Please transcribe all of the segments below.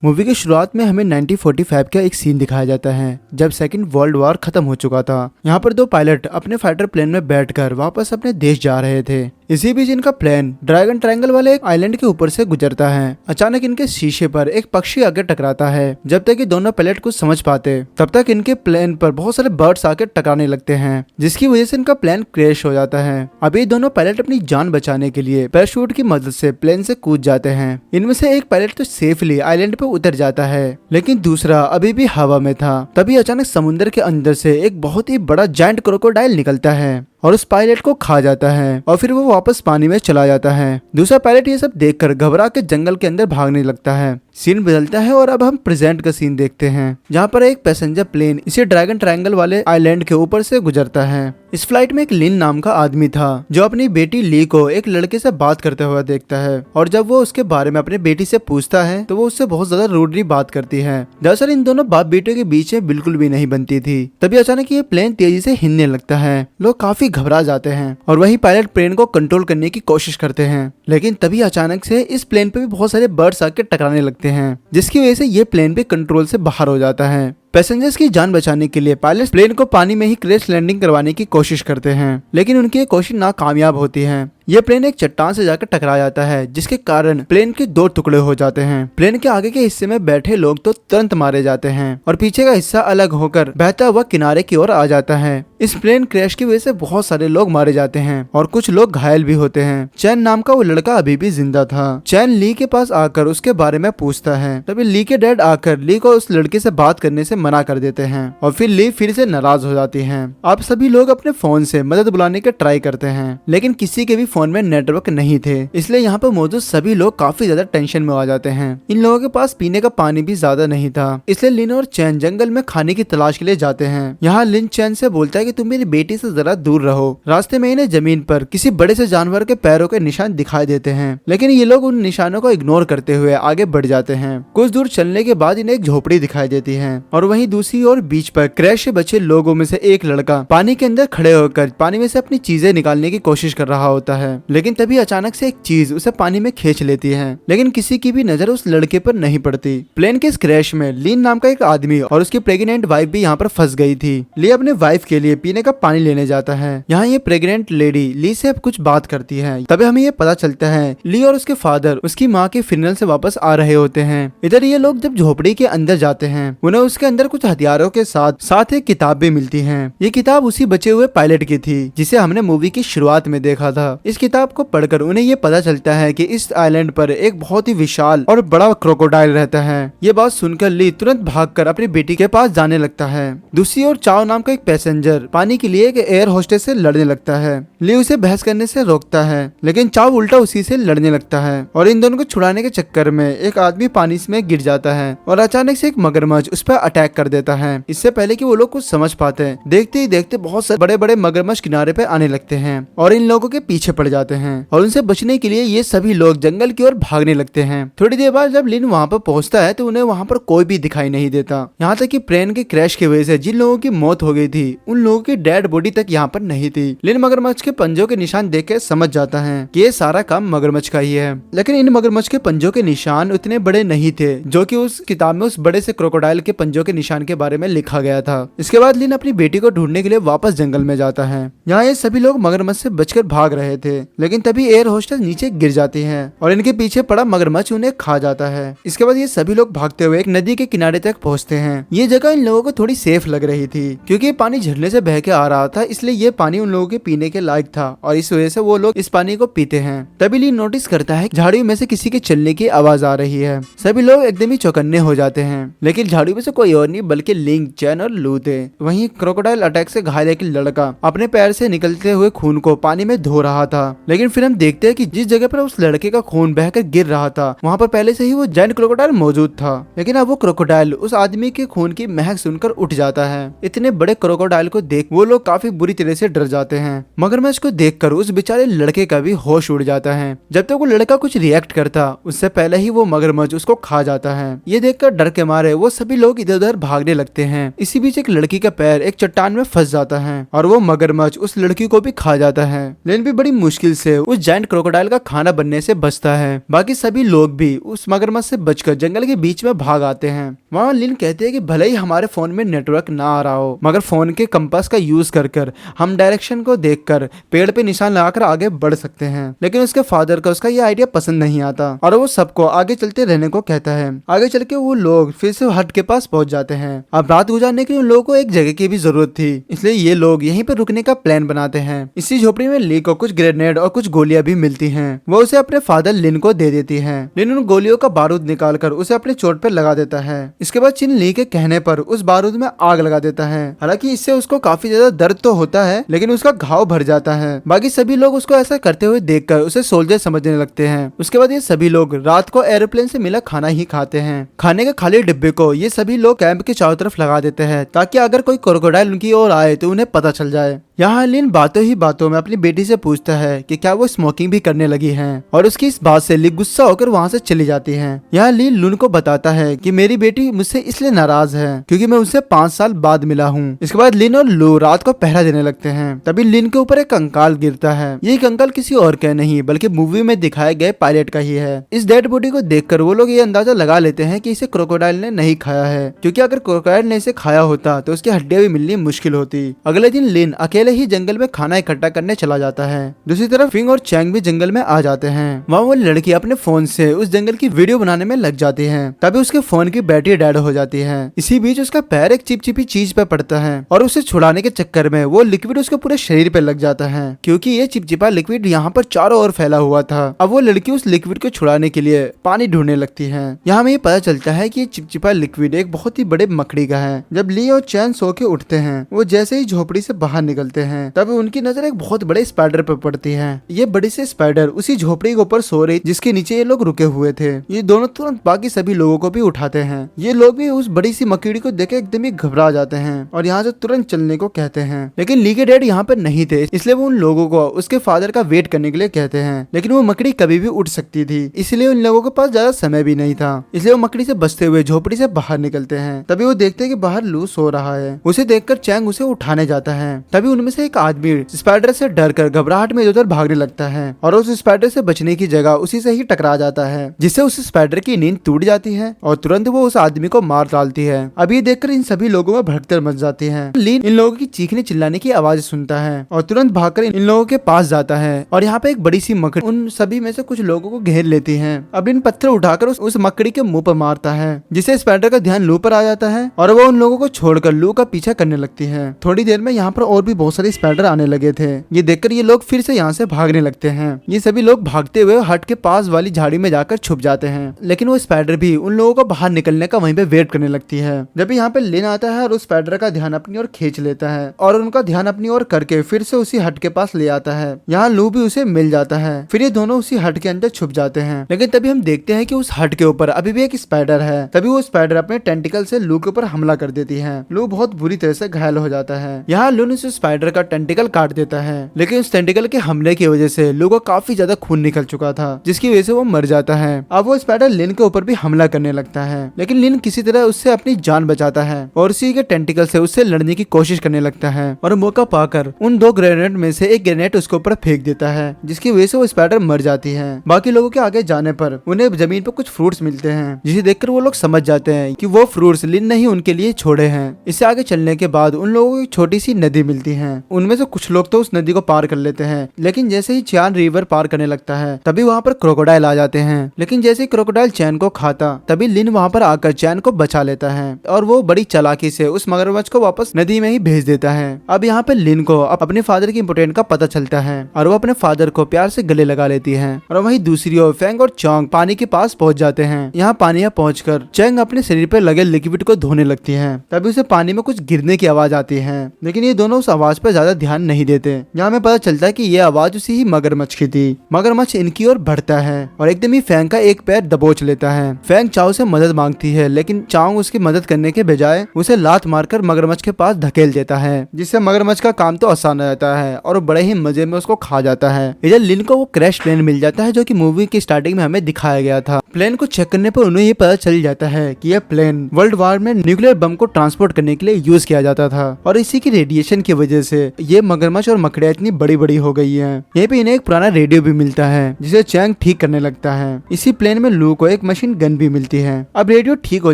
Movie की शुरुआत में हमें 1945 का एक सीन दिखाया जाता है जब सेकंड वर्ल्ड वॉर खत्म हो चुका था। यहाँ पर दो पायलट अपने फाइटर प्लेन में बैठकर वापस अपने देश जा रहे थे। इसी बीच इनका प्लेन ड्रैगन ट्रायंगल वाले एक आइलैंड के ऊपर से गुजरता है। अचानक इनके शीशे पर एक पक्षी आकर टकराता है। जब तक ये दोनों पायलट कुछ समझ पाते तब तक इनके प्लेन पर बहुत सारे बर्ड्स आकर टकराने लगते हैं, जिसकी वजह से इनका प्लेन क्रैश हो जाता है। अभी दोनों पायलट अपनी जान बचाने के लिए पैराशूट की मदद से प्लेन से कूद जाते हैं। इनमें से एक पायलट तो सेफली आइलैंड पे उतर जाता है, लेकिन दूसरा अभी भी हवा में था। तभी अचानक समुद्र के अंदर से एक बहुत ही बड़ा जायंट क्रोकोडाइल निकलता है और उस पायलट को खा जाता है और फिर वो वापस पानी में चला जाता है। दूसरा पायलट ये सब देखकर घबरा के जंगल के अंदर भागने लगता है। सीन बदलता है और अब हम प्रेजेंट का सीन देखते हैं, जहाँ पर एक पैसेंजर प्लेन इसी ड्रैगन ट्रायंगल वाले आइलैंड के ऊपर से गुजरता है। इस फ्लाइट में एक लिन नाम का आदमी था जो अपनी बेटी ली को एक लड़के से बात करते हुए देखता है, और जब वो उसके बारे में अपनी बेटी से पूछता है तो वो उससे बहुत ज्यादा रूडली बात करती है। दरअसल इन दोनों बाप बेटे के बीच में बिल्कुल भी नहीं बनती थी। तभी अचानक ये प्लेन तेजी से हिलने लगता है। लोग काफी घबरा जाते हैं और वही पायलट प्लेन को कंट्रोल करने की कोशिश करते हैं, लेकिन तभी अचानक से इस प्लेन पे भी बहुत सारे बर्ड्स आके टकराने लगते हैं, जिसकी वजह से ये प्लेन भी कंट्रोल से बाहर हो जाता है। पैसेंजर्स की जान बचाने के लिए पायलट प्लेन को पानी में ही क्रैश लैंडिंग करवाने की कोशिश करते हैं, लेकिन उनकी ये कोशिश नाकामयाब होती है। ये प्लेन एक चट्टान से जाकर टकरा जाता है, जिसके कारण प्लेन के दो टुकड़े हो जाते हैं। प्लेन के आगे के हिस्से में बैठे लोग तो तुरंत मारे जाते हैं और पीछे का हिस्सा अलग होकर बहता हुआ किनारे की ओर आ जाता है। इस प्लेन क्रैश की वजह से बहुत सारे लोग मारे जाते हैं और कुछ लोग घायल भी होते हैं। चैन नाम का वो लड़का अभी भी जिंदा था। चैन ली के पास आकर उसके बारे में पूछता है। तभी ली के डैड आकर ली को उस लड़के से बात करने से मना कर देते हैं और फिर ली फिर से नाराज हो जाती है। अब सभी लोग अपने फोन से मदद बुलाने के ट्राई करते हैं, लेकिन किसी के भी फोन में नेटवर्क नहीं थे, इसलिए यहाँ पर मौजूद सभी लोग काफी ज्यादा टेंशन में आ जाते हैं। इन लोगों के पास पीने का पानी भी ज्यादा नहीं था, इसलिए लिन और चैन जंगल में खाने की तलाश के लिए जाते हैं। यहाँ लिन चैन से बोलता है कि तुम मेरी बेटी से जरा दूर रहो। रास्ते में इन्हें जमीन पर किसी बड़े से जानवर के पैरों के निशान दिखाई देते हैं, लेकिन ये लोग उन निशानों को इग्नोर करते हुए आगे बढ़ जाते हैं। कुछ दूर चलने के बाद इन्हें एक झोपड़ी दिखाई देती है और वहीं दूसरी ओर बीच पर क्रैश से बचे लोगों में से एक लड़का पानी के अंदर खड़े होकर पानी में से अपनी चीजें निकालने की कोशिश कर रहा होता है, लेकिन तभी अचानक से एक चीज उसे पानी में खींच लेती है, लेकिन किसी की भी नजर उस लड़के पर नहीं पड़ती। प्लेन के इस क्रैश में लीन नाम का एक आदमी और उसकी प्रेग्नेंट वाइफ भी यहाँ पर फंस गई थी। ली अपने वाइफ के लिए पीने का पानी लेने जाता है। यहाँ ये प्रेग्नेंट लेडी ली से अब कुछ बात करती है। तभी हमें ये पता चलता है ली और उसके फादर उसकी माँ के फिनरल से वापस आ रहे होते हैं। इधर ये लोग जब झोपड़ी के अंदर जाते हैं, उन्हें उसके अंदर कुछ हथियारों के साथ एक किताब भी मिलती है। ये किताब उसी बचे हुए पायलट की थी जिसे हमने मूवी की शुरुआत में देखा था। इस किताब को पढ़कर उन्हें ये पता चलता है कि इस आइलैंड पर एक बहुत ही विशाल और बड़ा क्रोकोडाइल रहता है। ये बात सुनकर ली तुरंत भागकर अपनी बेटी के पास जाने लगता है। दूसरी ओर चाओ नाम का एक पैसेंजर पानी के लिए एक एयर होस्टेस से लड़ने लगता है। ली उसे बहस करने से रोकता है, लेकिन चाओ उल्टा उसी से लड़ने लगता है और इन दोनों को छुड़ाने के चक्कर में एक आदमी पानी में गिर जाता है और अचानक से एक मगरमच्छ उस पर अटैक कर देता है। इससे पहले कि वो लोग कुछ समझ पाते हैं, देखते ही देखते बहुत सारे बड़े बड़े मगरमच्छ किनारे पे आने लगते हैं और इन लोगों के पीछे पड़ जाते हैं और उनसे बचने के लिए ये सभी लोग जंगल की ओर भागने लगते हैं। थोड़ी देर बाद जब लिन वहाँ पर पहुँचता है तो उन्हें वहाँ पर कोई भी दिखाई नहीं देता। यहाँ तक कि प्लेन के क्रैश की वजह से जिन लोगों की मौत हो गई थी उन लोगों की डेड बॉडी तक यहाँ पर नहीं थी। लिन मगरमच्छ के पंजों के निशान देख के समझ जाता है कि ये सारा काम मगरमच्छ का ही है, लेकिन इन मगरमच्छ के पंजों के निशान उतने बड़े नहीं थे जो कि उस किताब में उस बड़े से क्रोकोडाइल के पंजों के निशान के बारे में लिखा गया था। इसके बाद लिन अपनी बेटी को ढूंढने के लिए वापस जंगल में जाता है। यहाँ ये सभी लोग मगरमच्छ से बचकर भाग रहे थे, लेकिन तभी एयर होस्टेस नीचे गिर जाती है और इनके पीछे पड़ा मगरमच्छ उन्हें खा जाता है। इसके बाद ये सभी लोग भागते हुए एक नदी के किनारे तक पहुँचते हैं। ये जगह इन लोगों को थोड़ी सेफ लग रही थी क्योंकि पानी झरने से बह के आ रहा था, इसलिए ये पानी उन लोगों के पीने के लायक था और इस वजह से वो लोग इस पानी को पीते हैं। तभी ली नोटिस करता है झाड़ियों में से किसी के चलने की आवाज आ रही है। सभी लोग एकदम ही चौकन्ने हो जाते हैं, लेकिन झाड़ियों में से कोई और नहीं बल्कि लिंग, चैन और लू थे। वहीं क्रोकोडाइल अटैक से घायल एक लड़का अपने पैर से निकलते हुए खून को पानी में धो रहा था, लेकिन फिर हम देखते हैं कि जिस जगह पर उस लड़के का खून बहकर गिर रहा था वहाँ पर पहले से ही वो जायंट क्रोकोडाइल मौजूद था। लेकिन अब वो क्रोकोडाइल उस आदमी के खून की महक सुनकर उठ जाता है। इतने बड़े क्रोकोडाइल को देख वो लोग काफी बुरी तरह से डर जाते हैं। मगरमच्छ को देखकर उस बेचारे लड़के का भी होश उड़ जाता है। जब तक वो लड़का कुछ रिएक्ट करता उससे पहले ही वो मगरमच्छ उसको खा जाता है। ये देखकर डर के मारे वो सभी लोग इधर उधर भागने लगते हैं। इसी बीच एक लड़की का पैर एक चट्टान में फंस जाता है और वो मगरमच्छ उस लड़की को भी खा जाता है। लेकिन भी बड़ी मुश्किल से उस जायंट क्रोकोडाइल का खाना बनने से बचता है। बाकी सभी लोग भी उस मगरमच्छ से बचकर जंगल के बीच में भाग आते हैं। वहाँ लिन कहते हैं कि भले ही हमारे फोन में नेटवर्क ना आ रहा हो, मगर फोन के कंपास का यूज कर हम डायरेक्शन को देखकर पेड़ पे निशान लगाकर आगे बढ़ सकते हैं। लेकिन उसके फादर को उसका ये आइडिया पसंद नहीं आता और वो सबको आगे चलते रहने को कहता है। आगे चल के वो लोग फिर से हट के पास पहुंच जाते हैं। अब रात गुजारने के लिए उन लोगों को एक जगह की भी जरूरत थी, इसलिए ये लोग यहीं पर रुकने का प्लान बनाते हैं। इसी झोपड़ी में ली को कुछ ग्रेनेड और कुछ गोलियां भी मिलती हैं। वो उसे अपने फादर लिन को दे देती है। लिन उन गोलियों का बारूद निकालकर उसे अपने चोट पर लगा देता है। इसके बाद चिन ली के कहने पर उस बारूद में आग लगा देता है। हालांकि इससे उसको काफी ज्यादा दर्द तो होता है, लेकिन उसका घाव भर जाता है। बाकी सभी लोग उसको ऐसा करते हुए देखकर उसे सोल्जर समझने लगते हैं। उसके बाद ये सभी लोग रात को एरोप्लेन से मिला खाना ही खाते हैं। खाने के खाली डिब्बे को ये सभी लोग कैंप के चारों तरफ लगा देते हैं, ताकि अगर कोई क्रोकोडाइल उनकी ओर आए तो उन्हें पता चल जाए। यहाँ लिन बातों ही बातों में अपनी बेटी से पूछता है कि क्या वो स्मोकिंग भी करने लगी है, और उसकी इस बात से ली गुस्सा होकर वहाँ से चली जाती है। यहाँ लिन लुन को बताता है कि मेरी बेटी मुझसे इसलिए नाराज है क्योंकि मैं उससे 5 साल बाद मिला हूँ। इसके बाद लिन और लू रात को पहरा देने लगते हैं। तभी लिन के ऊपर एक कंकाल गिरता है। ये कंकाल किसी और का नहीं बल्कि मूवी में दिखाए गए पायलट का ही है। इस डेड बॉडी को देखकर वो लोग ये अंदाजा लगा लेते हैं कि इसे क्रोकोडाइल ने नहीं खाया है, क्योंकि अगर क्रोकोडाइल ने इसे खाया होता तो उसकी हड्डियां भी मिलनी मुश्किल होती। अगले दिन लिन अकेले ही जंगल में खाना इकट्ठा करने चला जाता है। दूसरी तरफ फिंग और चैंग भी जंगल में आ जाते हैं। वहाँ वो लड़की अपने फोन से उस जंगल की वीडियो बनाने में लग जाती है। तभी उसके फोन की बैटरी डेड हो जाती है। इसी बीच उसका पैर एक चिपचिपी चीज पे पड़ता है और उसे छुड़ाने के चक्कर में वो लिक्विड उसके पूरे शरीर पे लग जाता है, क्योंकि ये चिपचिपा लिक्विड यहाँ पर चारों ओर फैला हुआ था। अब वो लड़की उस लिक्विड को छुड़ाने के लिए पानी ढूंढने लगती है। यहाँ हमें ये पता चलता है कि ये चिपचिपा लिक्विड एक बहुत ही बड़े मकड़ी का है। जब ली और चैन सो के उठते हैं, वो जैसे ही झोपड़ी से बाहर निकलते हैं, तब उनकी नजर एक बहुत बड़े स्पाइडर पर पड़ती है। ये बड़ी से स्पाइडर उसी झोपड़ी के ऊपर सो रही जिसके नीचे ये लोग रुके हुए थे। ये दोनों तुरंत बाकी सभी लोगों को भी उठाते हैं। ये लोग भी उस बड़ी सी मकड़ी को देख एकदम ही घबरा जाते हैं और यहाँ से तुरंत चलने को कहते हैं। लेकिन ली के डैड यहाँ पर नहीं थे, इसलिए वो उन लोगों को उसके फादर का वेट करने के लिए कहते हैं। लेकिन वो मकड़ी कभी भी उठ सकती थी, इसलिए उन लोगों के पास ज्यादा समय भी नहीं था। इसलिए वो मकड़ी से बचते हुए झोपड़ी से बाहर निकलते हैं। तभी वो देखते हैं कि बाहर लू सो रहा है। उसे देखकर चैंग उसे उठाने जाता है। तभी उनमें से एक आदमी स्पाइडर से डरकर घबराहट में इधर भागने लगता है और उस स्पाइडर से बचने की जगह उसी से ही टकरा जाता है, जिससे उस स्पाइडर की नींद टूट जाती है और तुरंत वो उस आदमी को मार डालती है। अब ये देखकर इन सभी लोगों में भड़कतर मच जाती है। लीन इन लोगों की चीखने चिल्लाने की आवाज सुनता है और तुरंत भागकर इन लोगों के पास जाता है और यहाँ पे एक बड़ी सी मकड़ी उन सभी में से कुछ लोगों को घेर लेती है। अब इन पत्थर उठाकर उस मकड़ी के मुंह पर मारता है, जिससे स्पाइडर का ध्यान लू पर आ जाता है और वो उन लोगों को छोड़कर लू का पीछा करने लगती है। थोड़ी देर में यहाँ पर और भी बहुत सारे स्पाइडर आने लगे थे। ये देखकर ये लोग फिर से यहाँ से भागने लगते हैं। ये सभी लोग भागते हुए हट के पास वाली झाड़ी में जाकर छुप जाते हैं। लेकिन वो स्पाइडर भी उन लोगों को बाहर निकलने का वहीं पे वेट करने लगती है। जब यहाँ पे लिन आता है और उस स्पाइडर का ध्यान अपनी ओर खींच लेता है और उनका ध्यान अपनी ओर करके फिर से उसी हट के पास ले आता है। यहाँ लू भी उसे मिल जाता है। फिर ये दोनों उसी हट के अंदर छुप जाते हैं। लेकिन तभी हम देखते हैं कि उस हट के ऊपर अभी भी एक स्पाइडर है। तभी वो स्पाइडर अपने टेंटिकल से लू के ऊपर हमला कर देती है। लू बहुत बुरी तरह से घायल हो जाता है। यहाँ लू ने उस स्पाइडर का टेंटिकल काट देता है, लेकिन उस टेंटिकल के हमले की वजह से लू को काफी ज्यादा खून निकल चुका था, जिसकी वजह से वो मर जाता है। अब वो स्पाइडर लिन के ऊपर भी हमला करने लगता है, लेकिन लिन किसी तरह उससे अपनी जान बचाता है और उसी के टेंटिकल से उससे लड़ने की कोशिश करने लगता है और मौका पाकर उन 2 ग्रेनेड में से एक ग्रेनेड उसके ऊपर फेंक देता है, जिसकी वजह से वो स्पाइडर मर जाती है। बाकी लोगों के आगे जाने पर उन्हें जमीन पर कुछ फ्रूट्स मिलते हैं, जिसे देखकर वो लोग समझ जाते हैं कि वो फ्रूट्स लिन ने ही उनके लिए छोड़े हैं। इससे आगे चलने के बाद उन लोगों को एक छोटी सी नदी मिलती है। उनमें से कुछ लोग तो उस नदी को पार कर लेते हैं, लेकिन जैसे ही चैन रिवर पार करने लगता है तभी वहाँ पर क्रोकोडाइल आ जाते हैं। लेकिन जैसे ही क्रोकोडाइल चैन को खाता तभी लिन वहाँ पर आकर चैन को बचा लेता है और वो बड़ी चालाकी से उस मगरमच्छ को वापस नदी में ही भेज देता है। अब यहाँ पे लिन को अपने फादर की इम्पोर्टेंट का पता चलता है और वो अपने फादर को प्यार से गले लगा लेती है। और वहीं दूसरी ओर फेंग और चोंग पानी के पास पहुंच जाते हैं। यहाँ पानी में पहुंचकर चेंग अपने शरीर पर लगे लिक्विड को धोने लगती है। तभी उसे पानी में कुछ गिरने की आवाज आती है, लेकिन ये दोनों उस आवाज पर ज्यादा ध्यान नहीं देते। यहाँ हमें पता चलता है कि ये आवाज उसी ही मगरमच्छ की थी। मगरमच्छ इनकी ओर बढ़ता है और एकदम ही फेंग का एक पैर दबोच लेता है। फेंग चाओ से मदद मांगती है, लेकिन चाओ उसकी मदद करने के बजाय उसे लात मारकर मगरमच्छ के पास धकेल देता है, जिससे मगरमच्छ का काम तो आसान हो जाता है और बड़े ही मजे में उसको खा जाता है। इधर लिन को वो क्रैश प्लेन मिल जाता है, जो कि मूवी की स्टार्टिंग में हमें दिखाया गया था। प्लेन को चेक करने पर उन्हें ये पता चल जाता है कि यह प्लेन वर्ल्ड वार में न्यूक्लियर बम को ट्रांसपोर्ट करने के लिए यूज किया जाता था और इसी की रेडिएशन की वजह से ये मगरमच्छ और मकड़ियाँ इतनी बड़ी बड़ी हो गई है। यहीं पे इन्हें एक पुराना रेडियो भी मिलता है जिसे चैंग ठीक करने लगता है। इसी प्लेन में लू को एक मशीन गन भी मिलती है। अब रेडियो ठीक हो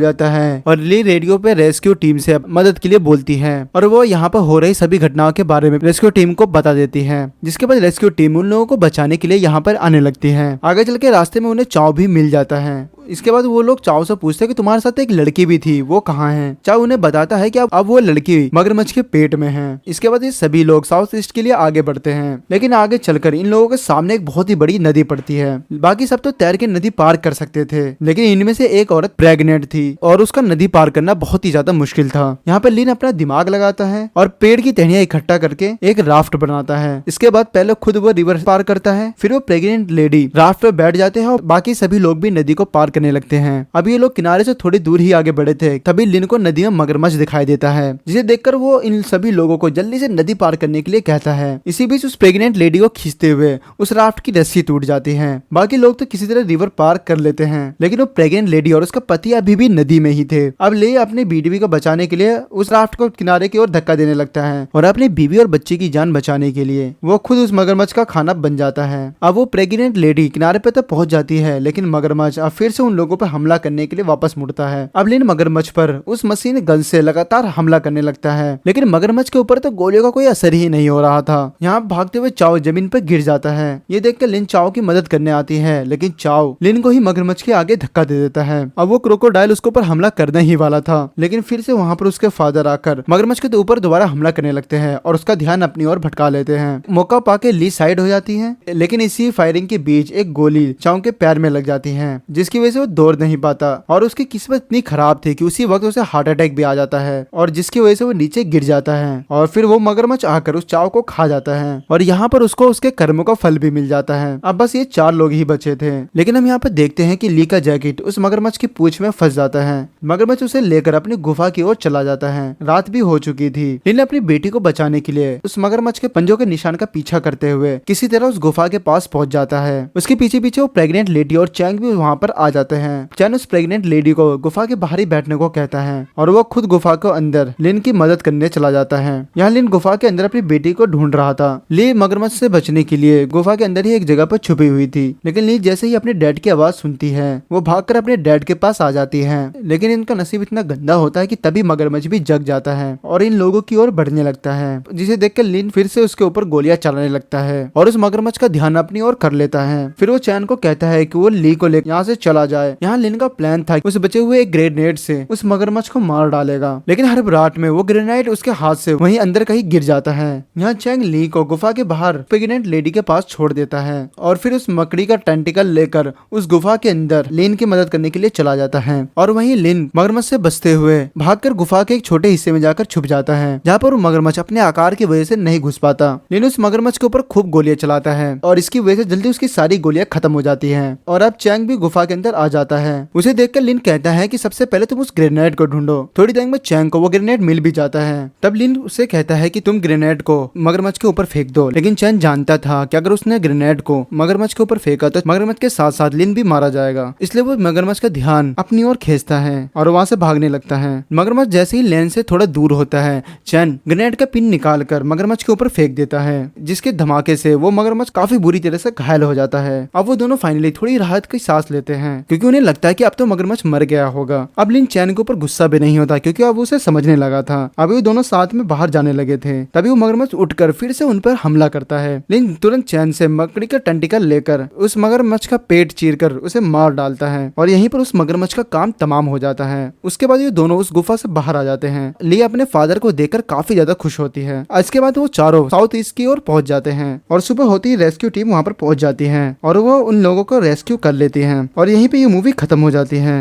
जाता है और ली रेडियो पे रेस्क्यू टीम से मदद के लिए बोलती है और वो यहाँ पर हो रही सभी घटनाओं के बारे में रेस्क्यू टीम को बता देती है, जिसके बाद रेस्क्यू टीम उन लोगों को बचाने के लिए यहाँ पर आने लगती है। आगे चल के रास्ते में उन्हें चाव भी मिल जाता है। इसके बाद वो लोग चाव से पूछते हैं कि तुम्हारे साथ एक लड़की भी थी, वो कहाँ है। चाव उन्हें बताता है कि अब वो लड़की मगरमच्छ के पेट में है। इसके बाद ये सभी लोग साउथ ईस्ट के लिए आगे बढ़ते हैं, लेकिन आगे चलकर इन लोगों के सामने एक बहुत ही बड़ी नदी पड़ती है। बाकी सब तो तैर के नदी पार कर सकते थे, लेकिन इनमें से एक औरत प्रेग्नेंट थी और उसका नदी पार करना बहुत ही ज्यादा मुश्किल था। यहाँ पर लिन अपना दिमाग लगाता है और पेड़ की टहनियां इकट्ठा करके एक राफ्ट बनाता है। इसके बाद पहले खुद वो रिवर पार करता है, फिर वो प्रेग्नेंट लेडी राफ्ट पे बैठ जाते हैं और बाकी सभी लोग भी नदी को पार करने लगते हैं। अब ये लोग किनारे से थोड़ी दूर ही आगे बढ़े थे, तभी लिन को नदी में मगरमच्छ दिखाई देता है, जिसे देखकर वो इन सभी लोगों को जल्दी से नदी पार करने के लिए कहता है। इसी बीच उस प्रेग्नेंट लेडी को खींचते हुए उस राफ्ट की रस्सी टूट जाती है। बाकी लोग तो किसी तरह रिवर पार कर लेते हैं, लेकिन वो प्रेग्नेंट लेडी और उसका पति अभी भी नदी में ही थे। अब ले अपनी बीवी को बचाने के लिए उस राफ्ट को किनारे की ओर धक्का देने लगता है और अपनी बीवी और बच्चे की जान बचाने के लिए वो खुद उस मगरमच्छ का खाना बन जाता है। अब वो प्रेग्नेंट लेडी किनारे पे तो पहुंच जाती है, लेकिन मगरमच्छ अब फिर से उन लोगों पर हमला करने के लिए वापस मुड़ता है। अब लिन मगरमच्छ पर उस मशीन गन से लगातार हमला करने लगता है, लेकिन मगरमच्छ के ऊपर तो गोलियों का कोई असर ही नहीं हो रहा था। यहाँ भागते हुए चाव जमीन पर गिर जाता है। ये देखकर लिन चाव की मदद करने आती है, लेकिन चाव लिन को ही मगरमच्छ के आगे धक्का दे देता है। अब वो क्रोकोडाइल उसके ऊपर हमला करने ही वाला था, लेकिन फिर से वहाँ पर उसके फादर आकर मगरमच्छ के ऊपर दोबारा हमला करने लगते हैं और उसका ध्यान अपनी ओर भटका लेते हैं। मौका पाके ली साइड हो जाती है, लेकिन इसी फायरिंग के बीच एक गोली चाव के पैर में लग जाती है, जिसकी वजह से वो दौड़ नहीं पाता और उसकी किस्मत इतनी खराब थी कि उसी वक्त उसे हार्ट अटैक भी आ जाता है और जिसकी वजह से वो नीचे गिर जाता है और फिर वो मगरमच्छ आकर उस चाव को खा जाता है और यहाँ पर उसको उसके कर्मों का फल भी मिल जाता है। अब बस ये 4 लोग ही बचे थे, लेकिन हम यहाँ पर देखते हैं कि ली का जैकेट उस मगरमच्छ की पूंछ में फंस जाता है। मगरमच्छ उसे लेकर अपनी गुफा की ओर चला जाता है। रात भी हो चुकी थी। लिन अपनी बेटी को बचाने के लिए उस मगरमच्छ के पंजों के निशान का पीछा करते हुए किसी तरह उस गुफा के पास पहुंच जाता है। उसके पीछे पीछे वो प्रेग्नेंट लेडी और चैंग भी वहाँ पर आ जाते हैं। चैंग उस प्रेग्नेंट लेडी को गुफा के बाहर ही बैठने को कहता है और वो खुद गुफा को अंदर लिन की मदद करने चला जाता है। यहाँ लिन गुफा के अंदर अपनी बेटी को ढूंढ रहा था। ली मगरमच्छ से बचने के लिए गुफा के अंदर ही एक जगह पर छुपी हुई थी, लेकिन ली जैसे ही अपने डैड की आवाज सुनती है वो भागकर अपने डैड के पास आ जाती है। लेकिन इनका नसीब इतना गंदा होता है कि तभी मगरमच्छ भी जग जाता है और इन लोगों की ओर बढ़ने लगता है, जिसे देखकर लिन फिर से उसके ऊपर गोलियां चलाने लगता है और उस मगरमच्छ का ध्यान अपनी ओर कर लेता है। फिर वो चैन को कहता है कि वो ली को लेकर यहाँ से चला जाए। यहाँ लिन का प्लान था उस बचे हुए एक ग्रेनेड से उस मगरमच्छ को मार डालेगा, लेकिन हर रात में वो ग्रेनेड उसके हाथ से वहीं अंदर कहीं गिर जाता है। यहाँ चैंग ली को गुफा के बाहर प्रेग्नेंट लेडी के पास छोड़ देता है और फिर उस मकड़ी का टेंटिकल लेकर उस गुफा के अंदर लिन की मदद करने के लिए चला जाता है और वहीं लिन मगरमच्छ से बचते हुए भागकर गुफा के एक छोटे हिस्से में जाकर छुप जाता है, जहाँ पर वो मगरमच्छ अपने आकार की वजह से नहीं घुस पाता। लिन उस मगरमच्छ के ऊपर खूब गोलियां चलाता है और इसकी वजह से जल्दी उसकी सारी गोलियां खत्म हो जाती हैं और अब चैंग भी गुफा के अंदर आ जाता है। उसे देखकर लिन कहता है कि सबसे पहले तुम उस ग्रेनेड को ढूंढो। थोड़ी देर में चैंग को वो ग्रेनेड मिल भी जाता है। तब लिन उससे कहता है कि तुम ग्रेनेड को मगरमच्छ के ऊपर फेंक दो, लेकिन चैंग जानता था कि अगर उसने ग्रेनेड को मगरमच्छ के ऊपर फेंका तो मगरमच्छ के साथ साथ लिन भी मारा जाएगा, इसलिए वो मगरमच्छ का ध्यान अपनी ओर खींचता है और वहाँ से भागने लगता है। मगरमच्छ जैसे ही लेन से थोड़ा दूर होता है, चैन ग्रेनेड का पिन निकालकर मगरमच्छ के ऊपर फेंक देता है, जिसके धमाके से वो मगरमच्छ काफी बुरी तरह से घायल हो जाता है। अब वो दोनों फाइनली थोड़ी राहत की सांस लेते हैं, क्योंकि उन्हें लगता है कि अब तो मगरमच्छ मर गया होगा। अब लिन चैन के ऊपर गुस्सा भी नहीं होता, क्योंकि अब उसे समझने लगा था। अब वो दोनों साथ में बाहर जाने लगे थे, तभी वो मगरमच्छ उठकर फिर से उन पर हमला करता है। लिन तुरंत चैन से मकड़ी का टेंटिकल लेकर उस मगरमच्छ का पेट चीरकर उसे मार डालता है और यहीं पर उस मगरमच्छ का काम तमाम हो जाता है। उसके बाद ये दोनों उस गुफा से बाहर आ जाते हैं। ली अपने फादर को देखकर काफी ज्यादा खुश होती है। इसके बाद वो चारों साउथ ईस्ट की ओर पहुंच जाते हैं और सुबह होती ही रेस्क्यू टीम वहां पर पहुंच जाती है और वो उन लोगों को रेस्क्यू कर लेती है और यहीं पे ये मूवी खत्म हो जाती है।